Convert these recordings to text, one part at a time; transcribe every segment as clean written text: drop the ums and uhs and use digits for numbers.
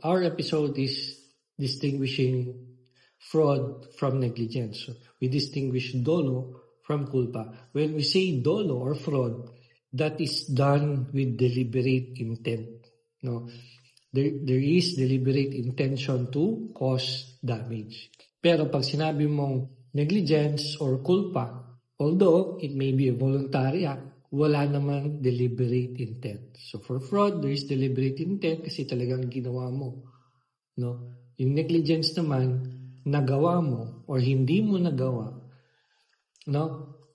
our episode is distinguishing fraud from negligence. So we distinguish dolo from culpa. When we say dolo or fraud, that is done with deliberate intent. No, there is deliberate intention to cause damage. Pero pag sinabi mong negligence or culpa, although it may be a voluntary act, wala namang deliberate intent. So for fraud, there is deliberate intent kasi talagang ginawa mo. No? Yung negligence naman, nagawa mo or hindi mo nagawa, no?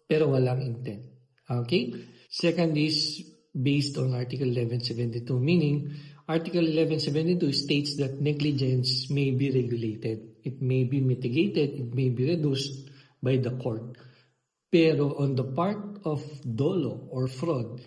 Pero walang intent. Okay? Second is based on Article 1172, meaning Article 1172 states that negligence may be regulated. It may be mitigated, it may be reduced by the court. Pero on the part of dolo or fraud,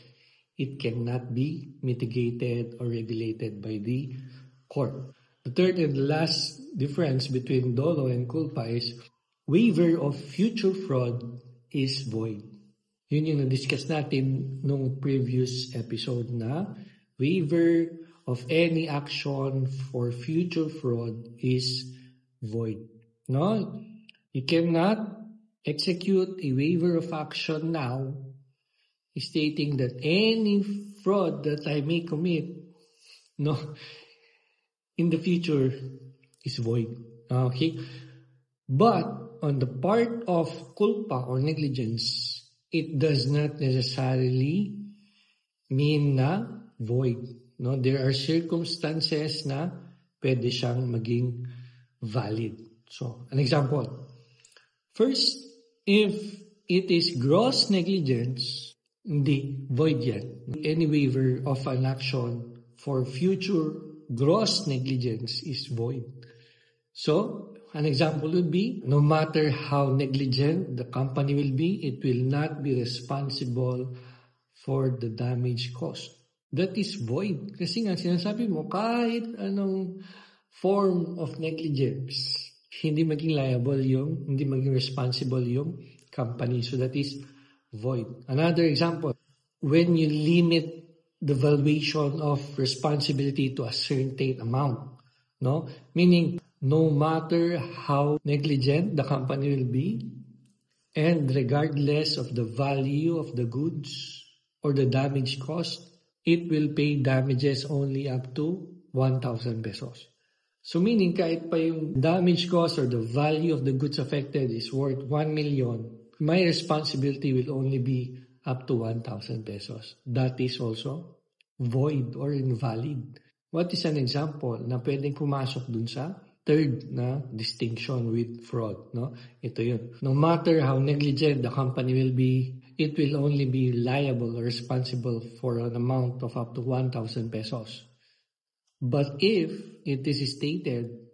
it cannot be mitigated or regulated by the court. The third and last difference between dolo and culpa is waiver of future fraud is void. Yun yung na-discuss natin nung previous episode na waiver of any action for future fraud is void. No? You cannot execute a waiver of action now stating that any fraud that I may commit, no, in the future is void. Okay? But on the part of culpa or negligence, it does not necessarily mean na void. No, there are circumstances na pwede siyang maging valid. So, an example. First, if it is gross negligence, hindi, void yan. Any waiver of an action for future gross negligence is void. So, an example would be, no matter how negligent the company will be, it will not be responsible for the damage caused. That is void. Kasi nga, sinasabi mo, kahit anong form of negligence, hindi maging liable hindi maging responsible yung company. So that is void. Another example, when you limit the valuation of responsibility to a certain amount, no? Meaning, no matter how negligent the company will be, and regardless of the value of the goods or the damage caused, it will pay damages only up to 1,000 pesos. So meaning kahit pa yung damage cost or the value of the goods affected is worth 1 million, my responsibility will only be up to 1,000 pesos. That is also void or invalid. What is an example na pwedeng pumasok dun sa third na distinction with fraud? No? Ito yun. No matter how negligent the company will be, it will only be liable or responsible for an amount of up to 1,000 pesos. But if it is stated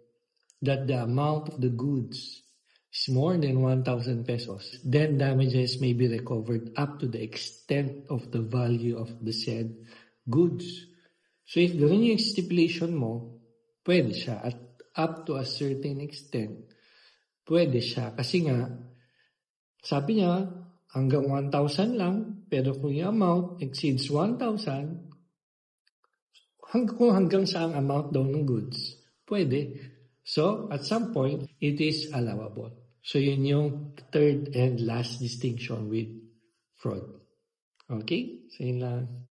that the amount of the goods is more than 1,000 pesos, then damages may be recovered up to the extent of the value of the said goods. So if gano'n yung stipulation mo, pwede siya. At up to a certain extent, pwede siya. Kasi nga, sabi niya, hanggang 1,000 lang, pero kung yung amount exceeds 1,000, kung hanggang saang amount daw ng goods, pwede. So, at some point, it is allowable. So, yun yung third and last distinction with fraud. Okay? So, yun lang.